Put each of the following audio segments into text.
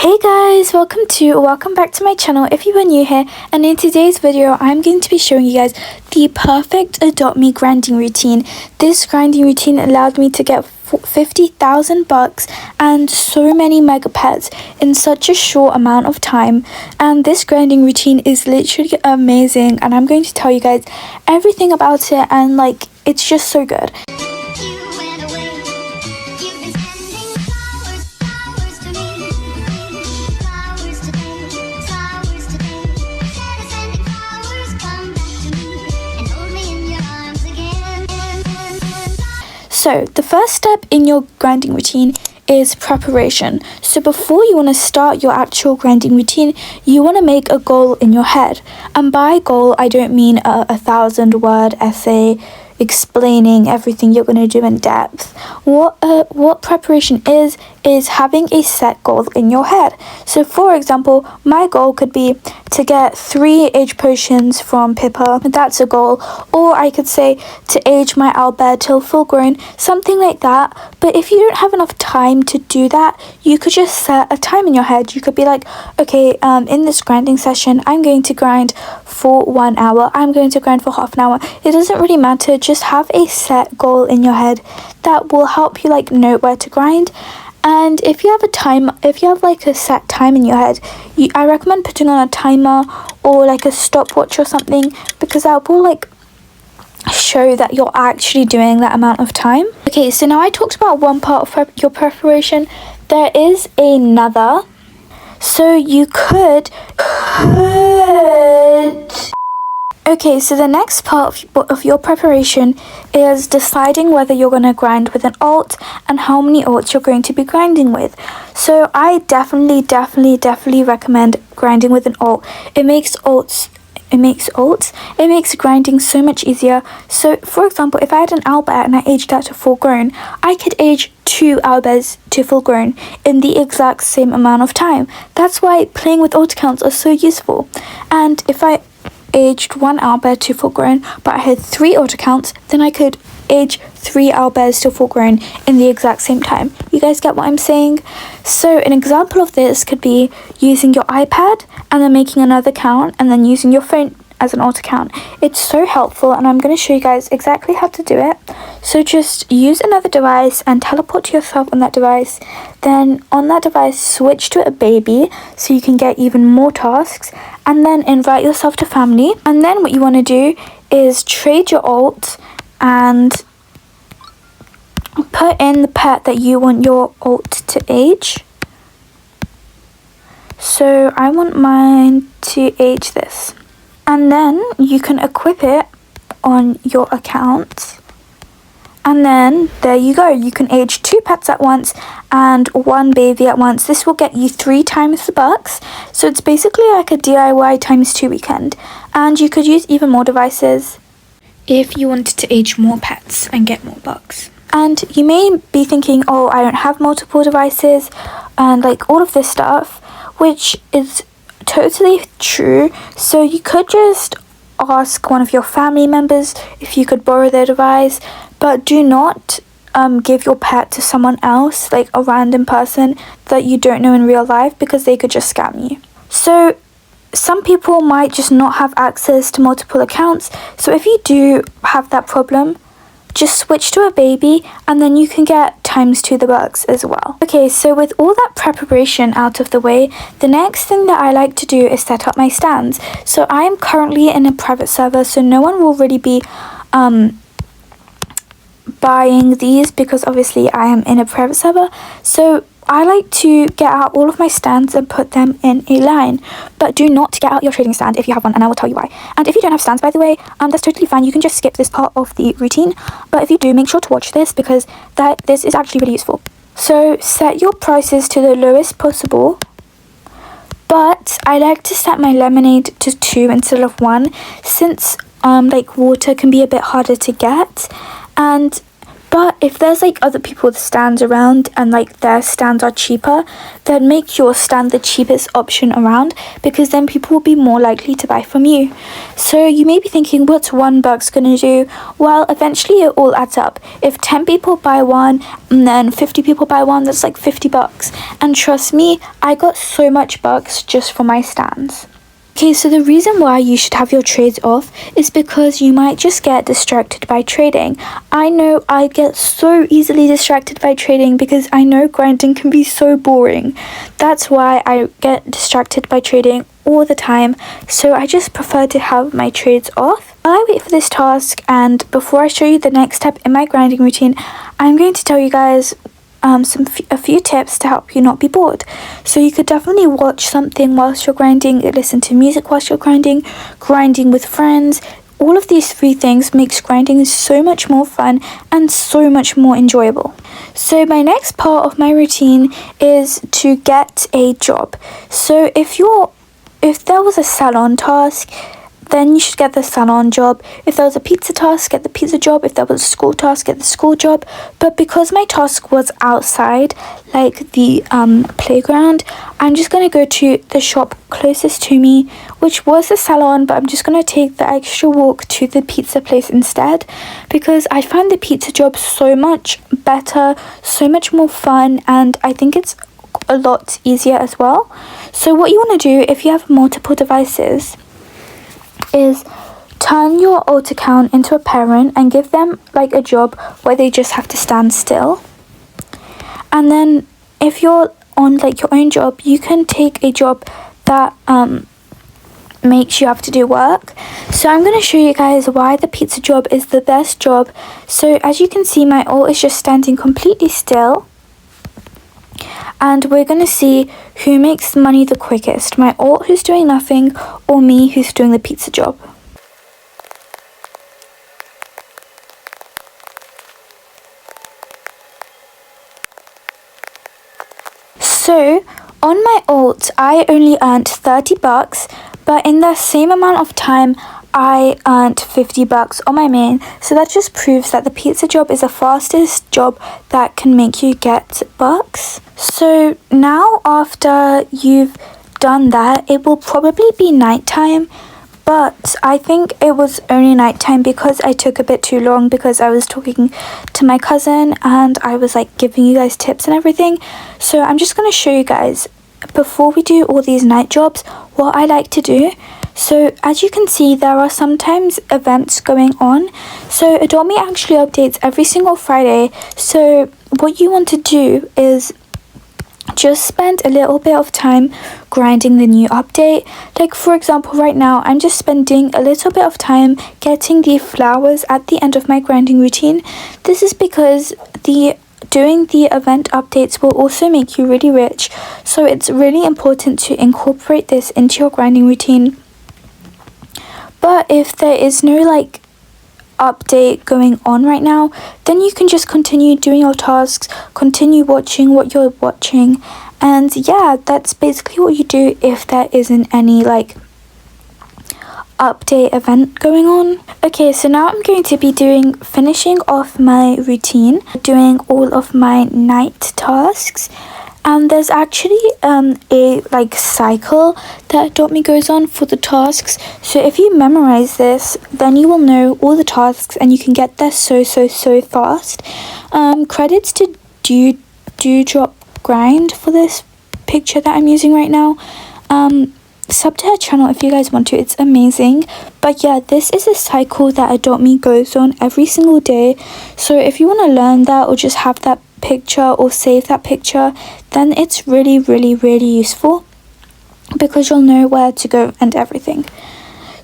Hey guys, welcome back to my channel if you are new here, and in today's video I'm going to be showing you guys the perfect Adopt Me grinding routine. This grinding routine allowed me to get 50,000 bucks and so many mega pets in such a short amount of time, and this grinding routine is literally amazing and I'm going to tell you guys everything about it, and like it's just so good. So the first step in your grinding routine is preparation. So before you want to start your actual grinding routine, you want to make a goal in your head. And by goal, I don't mean a 1,000-word essay explaining everything you're going to do in depth. What preparation is having a set goal in your head. So for example, my goal could be to get 3 age potions from Pippa. That's a goal. Or I could say to age my owlbear till full grown, something like that. But if you don't have enough time to do that, you could just set a time in your head. You could be like, okay, in this grinding session, I'm going to grind for 1 hour. I'm going to grind for half an hour. It doesn't really matter. Just have a set goal in your head that will help you like know where to grind. And if you have like a set time in your head, I recommend putting on a timer or like a stopwatch or something, because that will like show that you're actually doing that amount of time. Okay, so now I talked about one part of your preparation. There is another. So you could Okay, so the next part of your preparation is deciding whether you're going to grind with an alt and how many alts you're going to be grinding with. So I definitely recommend grinding with an alt. It makes grinding so much easier. So for example, if I had an owlbear and I aged that to full grown, I could age 2 owlbears to full grown in the exact same amount of time. That's why playing with alt accounts are so useful. And if I aged 1 owlbear to full grown but I had 3 alt accounts, then I could age 3 owlbears to full grown in the exact same time. You guys get what I'm saying? So an example of this could be using your iPad and then making another account and then using your phone as an alt account. It's so helpful, and I'm going to show you guys exactly how to do it. So just use another device and teleport to yourself on that device. Then on that device, switch to a baby so you can get even more tasks, and then invite yourself to family. And then what you want to do is trade your alt and put in the pet that you want your alt to age. So I want mine to age this. And then you can equip it on your account. And then there you go. You can age 2 pets at once and 1 baby at once. This will get you 3 times the bucks. So it's basically like a DIY times 2 weekend. And you could use even more devices if you wanted to age more pets and get more bucks. And you may be thinking, oh, I don't have multiple devices and like all of this stuff, which is totally true. So you could just ask one of your family members if you could borrow their device, but do not give your pet to someone else, like a random person that you don't know in real life, because they could just scam you. So some people might just not have access to multiple accounts. So if you do have that problem, just switch to a baby and then you can get times 2 the bucks as well. Okay, so with all that preparation out of the way, the next thing that I like to do is set up my stands. So I am currently in a private server, so no one will really be buying these, because obviously I am in a private server. So I like to get out all of my stands and put them in a line. But do not get out your trading stand if you have one, and I will tell you why. And if you don't have stands, by the way, that's totally fine. You can just skip this part of the routine. But if you do, make sure to watch this, because this is actually really useful. So set your prices to the lowest possible. But I like to set my lemonade to 2 instead of 1, since like water can be a bit harder to get. And But if there's like other people's stands around and like their stands are cheaper, then make your stand the cheapest option around, because then people will be more likely to buy from you. So you may be thinking, what's $1 gonna do? Well, eventually it all adds up. If 10 people buy one and then 50 people buy one, that's like $50. And trust me, I got so much bucks just from my stands. Okay, so the reason why you should have your trades off is because you might just get distracted by trading. I know I get so easily distracted by trading because I know grinding can be so boring. That's why I get distracted by trading all the time, so I just prefer to have my trades off. While I wait for this task, and before I show you the next step in my grinding routine, I'm going to tell you guys a few tips to help you not be bored. So you could definitely watch something whilst you're grinding, listen to music whilst you're grinding with friends. All of these 3 things makes grinding so much more fun and so much more enjoyable. So my next part of my routine is to get a job. So if there was a salon task, then you should get the salon job. If there was a pizza task, get the pizza job. If there was a school task, get the school job. But because my task was outside, like the playground, I'm just going to go to the shop closest to me, which was the salon, but I'm just going to take the extra walk to the pizza place instead, because I find the pizza job so much better, so much more fun, and I think it's a lot easier as well. So what you want to do if you have multiple devices is turn your alt account into a parent and give them like a job where they just have to stand still. And then if you're on like your own job, you can take a job that makes you have to do work. So I'm going to show you guys why the pizza job is the best job. So as you can see, my alt is just standing completely still. And we're going to see who makes money the quickest. My alt who's doing nothing, or me who's doing the pizza job. So on my alt, I only earned $30, but in the same amount of time, I earned $50 on my main. So that just proves that the pizza job is the fastest job that can make you get bucks. So now after you've done that, it will probably be nighttime, but I think it was only nighttime because I took a bit too long, because I was talking to my cousin and I was like giving you guys tips and everything. So I'm just going to show you guys, before we do all these night jobs, what I like to do. So as you can see, there are sometimes events going on. So Adopt Me actually updates every single Friday. So what you want to do is just spend a little bit of time grinding the new update. Like for example, right now I'm just spending a little bit of time getting the flowers at the end of my grinding routine. This is because doing the event updates will also make you really rich. So it's really important to incorporate this into your grinding routine. But if there is no like update going on right now, then you can just continue doing your tasks, continue watching what you're watching, and yeah, that's basically what you do if there isn't any like update event going on. Okay, so now I'm going to be finishing off my routine, doing all of my night tasks. And there's actually a like cycle that Adopt Me goes on for the tasks. So if you memorize this, then you will know all the tasks and you can get there so fast. Credits to Dewdrop Grind for this picture that I'm using right now. Sub to her channel if you guys want to, it's amazing. But yeah, this is a cycle that Adopt Me goes on every single day. So if you want to learn that or just have that picture or save that picture, then it's really useful, because you'll know where to go and everything.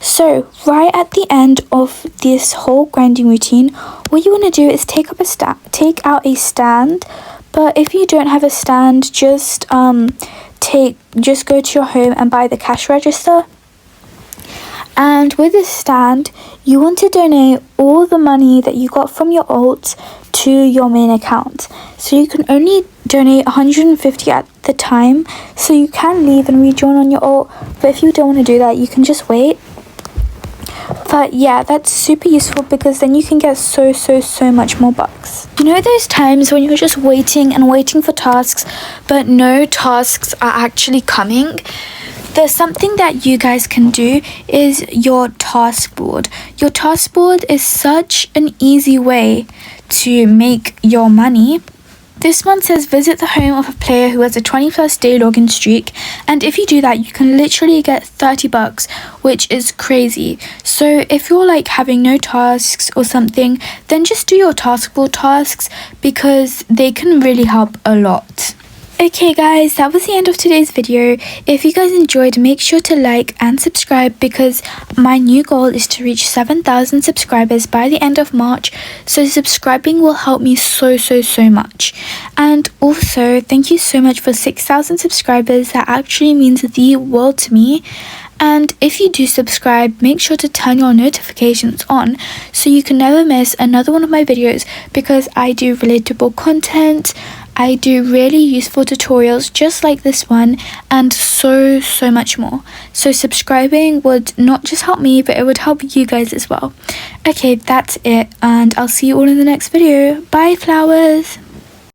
So right at the end of this whole grinding routine, what you want to do is take out a stand. But if you don't have a stand, just go to your home and buy the cash register. And with this stand, you want to donate all the money that you got from your alt to your main account. So you can only donate 150 at the time, so you can leave and rejoin on your alt. But if you don't want to do that, you can just wait. But yeah, that's super useful because then you can get so much more bucks. You know those times when you're just waiting and waiting for tasks, but no tasks are actually coming? There's something that you guys can do is your task board. Your task board is such an easy way to make your money. This one says visit the home of a player who has a 20+ day login streak, and if you do that you can literally get 30 bucks, which is crazy. So if you're like having no tasks or something, then just do your task board tasks because they can really help a lot. Okay guys, that was the end of today's video. If you guys enjoyed, make sure to like and subscribe because my new goal is to reach 7,000 subscribers by the end of March. So subscribing will help me so much. And also, thank you so much for 6,000 subscribers. That actually means the world to me. And if you do subscribe, make sure to turn your notifications on so you can never miss another one of my videos because I do relatable content. I do really useful tutorials just like this one and so much more. So subscribing would not just help me, but it would help you guys as well. Okay, that's it, and I'll see you all in the next video. Bye, flowers!